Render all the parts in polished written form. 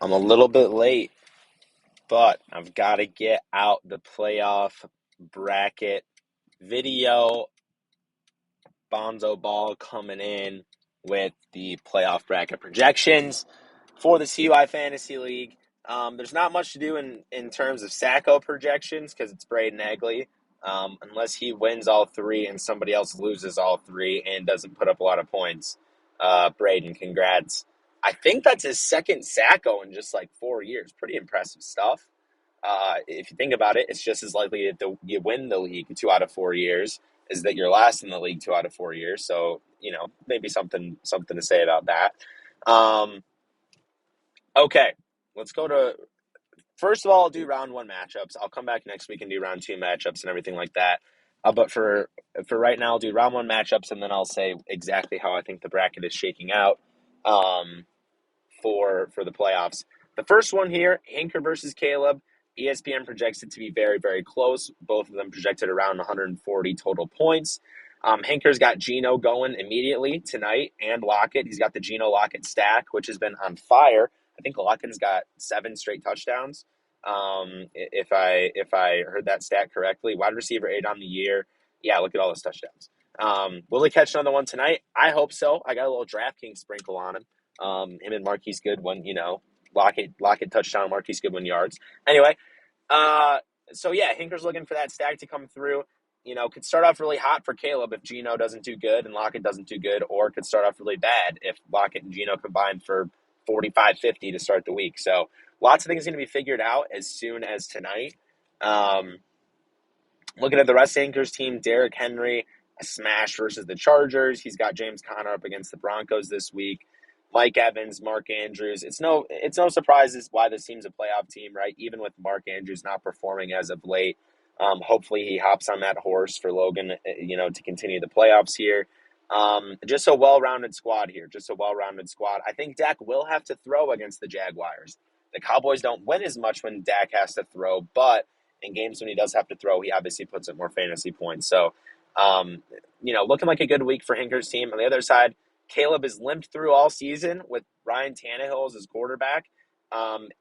I'm a little bit late, but I've got to get out the playoff bracket video. Bonzo Ball coming in with the playoff bracket projections for the CY Fantasy League. There's not much to do in terms of Sacco projections because it's Braden Egley. Unless he wins all three and somebody else loses all three and doesn't put up a lot of points. Braden, congrats. I think that's his second Sacco in just like 4 years. Pretty impressive stuff. If you think about it, it's just as likely that you win the league 2 out of 4 years is that you're last in the league 2 out of 4 years. So, maybe something to say about that. Okay, let's go to first of all, I'll do round one matchups. I'll come back next week and do round two matchups and everything like that. But for right now, I'll do round one matchups and then I'll say exactly how I think the bracket is shaking out for the playoffs. The first one here, Hinker versus Caleb. ESPN projects it to be very, very close. Both of them projected around 140 total points. Hinker's got Geno going immediately tonight and Lockett. He's got the Geno Lockett stack, which has been on fire. I think Lockett's got 7 straight touchdowns. If I heard that stat correctly, wide receiver 8 on the year. Yeah, look at all those touchdowns. Will he catch another one tonight? I hope so. I got a little DraftKings sprinkle on him. Him and Marquise Goodwin, Lockett touchdown, Marquise Goodwin yards. Anyway, so yeah, Hinker's looking for that stack to come through. Could start off really hot for Caleb if Geno doesn't do good and Lockett doesn't do good, or could start off really bad if Lockett and Geno combine for 45-50 to start the week. So lots of things going to be figured out as soon as tonight. Looking at the rest of Hinker's team, Derrick Henry, a smash versus the Chargers. He's got James Conner up against the Broncos this week. Mike Evans, Mark Andrews. It's no surprises why this team's a playoff team, right? Even with Mark Andrews not performing as of late. Hopefully he hops on that horse for Logan, to continue the playoffs here. Just a well-rounded squad here. I think Dak will have to throw against the Jaguars. The Cowboys don't win as much when Dak has to throw, but in games when he does have to throw, he obviously puts up more fantasy points. So, looking like a good week for Hinker's team. On the other side, Caleb has limped through all season with Ryan Tannehill as his quarterback.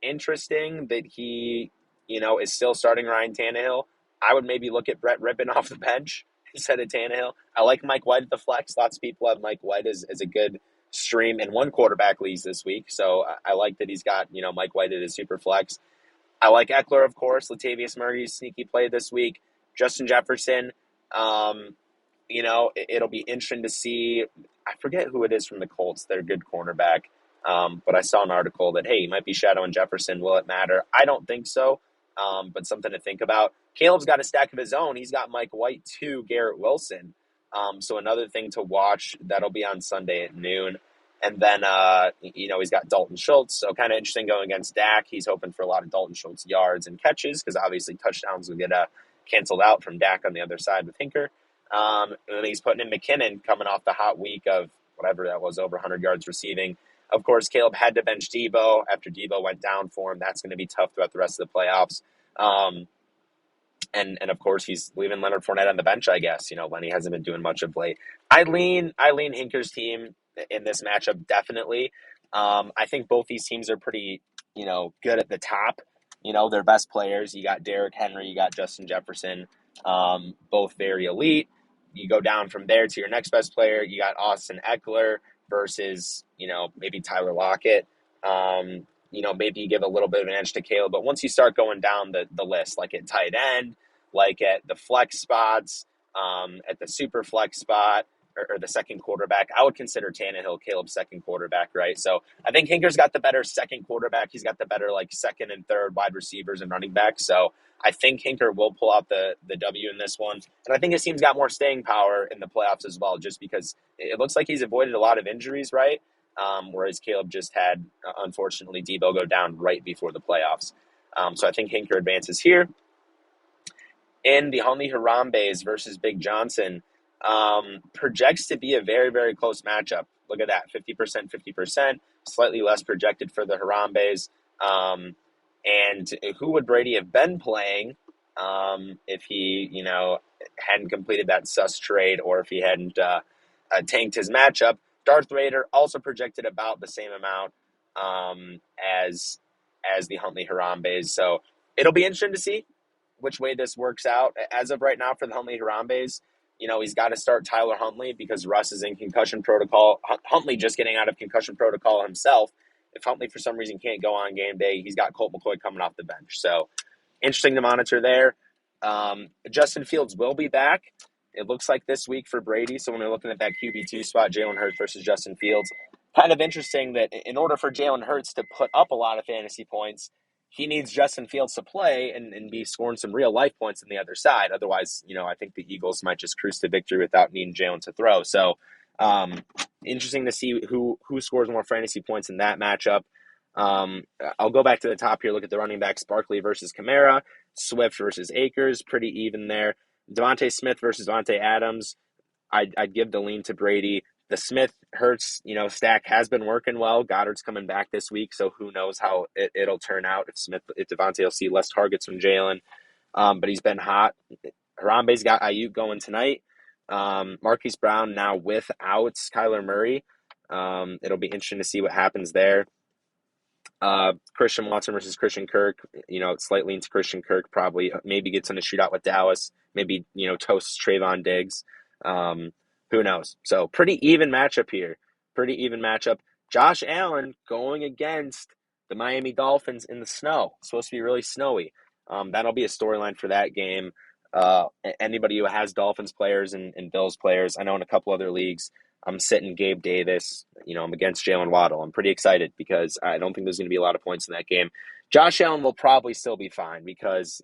Interesting that he, is still starting Ryan Tannehill. I would maybe look at Brett Rippon off the bench instead of Tannehill. I like Mike White at the flex. Lots of people have Mike White as a good stream in one quarterback leagues this week. So I like that he's got, Mike White at his super flex. I like Eckler, of course. Latavius Murray's sneaky play this week. Justin Jefferson. It'll be interesting to see. I forget who it is from the Colts. They're a good cornerback. But I saw an article that, hey, he might be shadowing Jefferson. Will it matter? I don't think so, but something to think about. Caleb's got a stack of his own. He's got Mike White to Garrett Wilson. So another thing to watch. That'll be on Sunday at noon. And then, he's got Dalton Schultz. So kind of interesting going against Dak. He's hoping for a lot of Dalton Schultz yards and catches because obviously touchdowns will get canceled out from Dak on the other side with Hinker. And then he's putting in McKinnon coming off the hot week of whatever that was, over 100 yards receiving. Of course, Caleb had to bench Debo after Debo went down for him. That's going to be tough throughout the rest of the playoffs. And of course, he's leaving Leonard Fournette on the bench, I guess. Lenny hasn't been doing much of late. I lean Hinker's team in this matchup, definitely. I think both these teams are pretty, good at the top. Their best players. You got Derrick Henry, you got Justin Jefferson, both very elite. You go down from there to your next best player. You got Austin Eckler versus, maybe Tyler Lockett. Maybe you give a little bit of an edge to Caleb. But once you start going down the list, like at tight end, like at the flex spots, at the super flex spot, or the second quarterback, I would consider Tannehill Caleb's second quarterback, right? So I think Hinker's got the better second quarterback. He's got the better second and third wide receivers and running backs. So I think Hinker will pull out the W in this one. And I think his team's got more staying power in the playoffs as well, just because it looks like he's avoided a lot of injuries, right? Whereas Caleb just had, unfortunately, Debo go down right before the playoffs. So I think Hinker advances here. In the Huntley Harambe's versus Big Johnson, projects to be a very, very close matchup. Look at that, 50%, 50%, slightly less projected for the Harambe's. And who would Brady have been playing if he, hadn't completed that sus trade, or if he hadn't tanked his matchup? Darth Vader also projected about the same amount as as the Huntley Harambees. So it'll be interesting to see which way this works out. As of right now for the Huntley Harambees, he's got to start Tyler Huntley because Russ is in concussion protocol. Huntley just getting out of concussion protocol himself. If Huntley for some reason can't go on game day, he's got Colt McCoy coming off the bench. So interesting to monitor there. Justin Fields will be back. It looks like this week for Brady. So when we're looking at that QB2 spot, Jalen Hurts versus Justin Fields, kind of interesting that in order for Jalen Hurts to put up a lot of fantasy points, he needs Justin Fields to play and be scoring some real life points on the other side. Otherwise, I think the Eagles might just cruise to victory without needing Jalen to throw. So interesting to see who scores more fantasy points in that matchup. I'll go back to the top here, look at the running backs, Barkley versus Kamara, Swift versus Akers, pretty even there. Devontae Smith versus Devontae Adams, I'd give the lean to Brady. The Smith Hurts, stack has been working well. Goddard's coming back this week, so who knows how it'll turn out if Devontae will see less targets from Jalen. But he's been hot. Harambe's got Ayuk going tonight. Marquise Brown now without Kyler Murray. It'll be interesting to see what happens there. Christian Watson versus Christian Kirk, slightly into Christian Kirk, probably maybe gets in a shootout with Dallas, maybe, toasts Trayvon Diggs. Who knows? So pretty even matchup here. Pretty even matchup. Josh Allen going against the Miami Dolphins in the snow. It's supposed to be really snowy. That'll be a storyline for that game. Anybody who has Dolphins players and Bills players, I know in a couple other leagues, I'm sitting Gabe Davis. I'm against Jalen Waddle. I'm pretty excited because I don't think there's going to be a lot of points in that game. Josh Allen will probably still be fine because,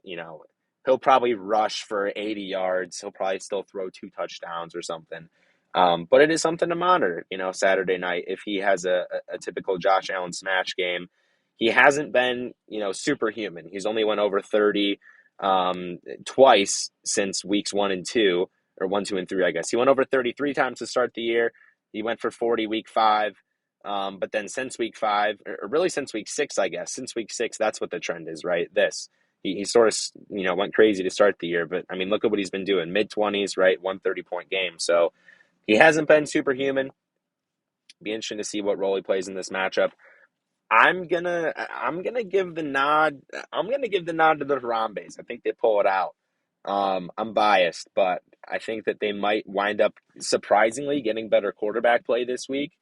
he'll probably rush for 80 yards. He'll probably still throw 2 touchdowns or something. But it is something to monitor, Saturday night. If he has a typical Josh Allen smash game, he hasn't been, superhuman. He's only went over 30 twice since weeks 1 and 2. Or 1, 2, and 3, I guess. He went over 33 times to start the year. He went for 40 week 5. But then since week 5, or really since week 6, I guess, since week 6, that's what the trend is, right? He sort of, went crazy to start the year. But, I mean, look at what he's been doing. Mid-20s, right? 130-point game. So he hasn't been superhuman. Be interesting to see what role he plays in this matchup. I'm gonna give the nod. I'm gonna give the nod to the Harambe's. I think they pull it out. I'm biased, but I think that they might wind up surprisingly getting better quarterback play this week.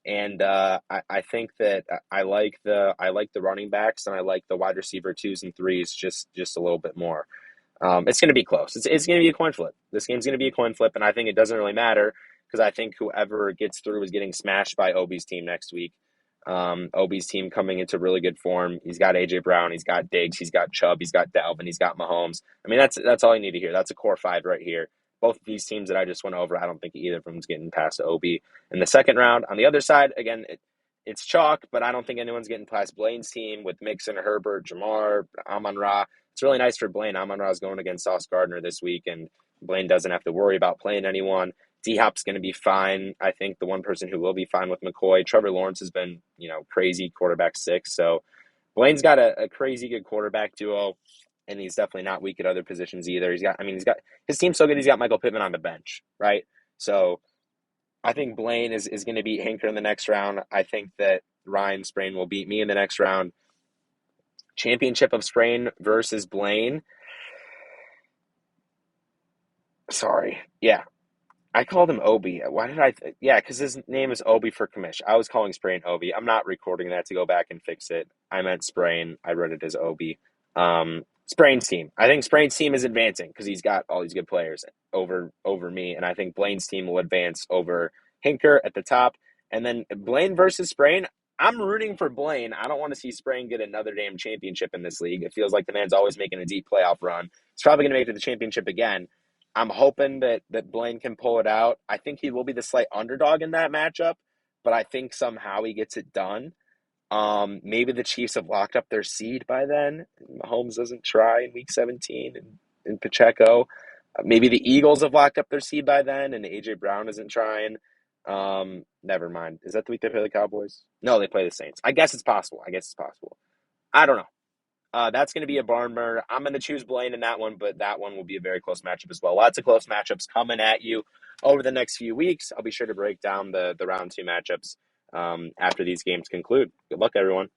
And I think that I like the running backs and I like the wide receiver 2s and 3s just a little bit more. It's going to be close. It's going to be a coin flip. This game's going to be a coin flip, and I think it doesn't really matter because I think whoever gets through is getting smashed by Obi's team next week. Obi's team coming into really good form. He's got AJ Brown, he's got Diggs, he's got Chubb, he's got Dalvin, he's got Mahomes. I mean, that's all you need to hear. That's a core 5 right here. Both of these teams that I just went over, I don't think either of them is getting past Obi in the second round. On the other side, again, it's chalk, but I don't think anyone's getting past Blaine's team with Mixon, Herbert, Jamar, Amon-Ra. It's really nice for Blaine. Amon-Ra is going against Sauce Gardner this week, and Blaine doesn't have to worry about playing anyone. D-Hop's going to be fine. I think the one person who will be fine with McCoy. Trevor Lawrence has been, crazy quarterback 6. So Blaine's got a crazy good quarterback duo, and he's definitely not weak at other positions either. He's got his team's so good. He's got Michael Pittman on the bench, right? So I think Blaine is going to beat Hinker in the next round. I think that Ryan Sprain will beat me in the next round. Championship of Sprain versus Blaine. Sorry. Yeah. I called him Obi. Why did I? Yeah, because his name is Obi for commish. I was calling Sprain Obi. I'm not recording that to go back and fix it. I meant Sprain. I read it as Obi. Sprain's team. I think Sprain's team is advancing because he's got all these good players over me, and I think Blaine's team will advance over Hinker at the top. And then Blaine versus Sprain. I'm rooting for Blaine. I don't want to see Sprain get another damn championship in this league. It feels like the man's always making a deep playoff run. He's probably going to make it to the championship again. I'm hoping that Blaine can pull it out. I think he will be the slight underdog in that matchup, but I think somehow he gets it done. Maybe the Chiefs have locked up their seed by then. Mahomes doesn't try in week 17 and Pacheco. Maybe the Eagles have locked up their seed by then and AJ Brown isn't trying. Never mind. Is that the week they play the Cowboys? No, they play the Saints. I guess it's possible. I don't know. That's going to be a barn burner. I'm going to choose Blaine in that one, but that one will be a very close matchup as well. Lots of close matchups coming at you over the next few weeks. I'll be sure to break down the round 2 matchups after these games conclude. Good luck, everyone.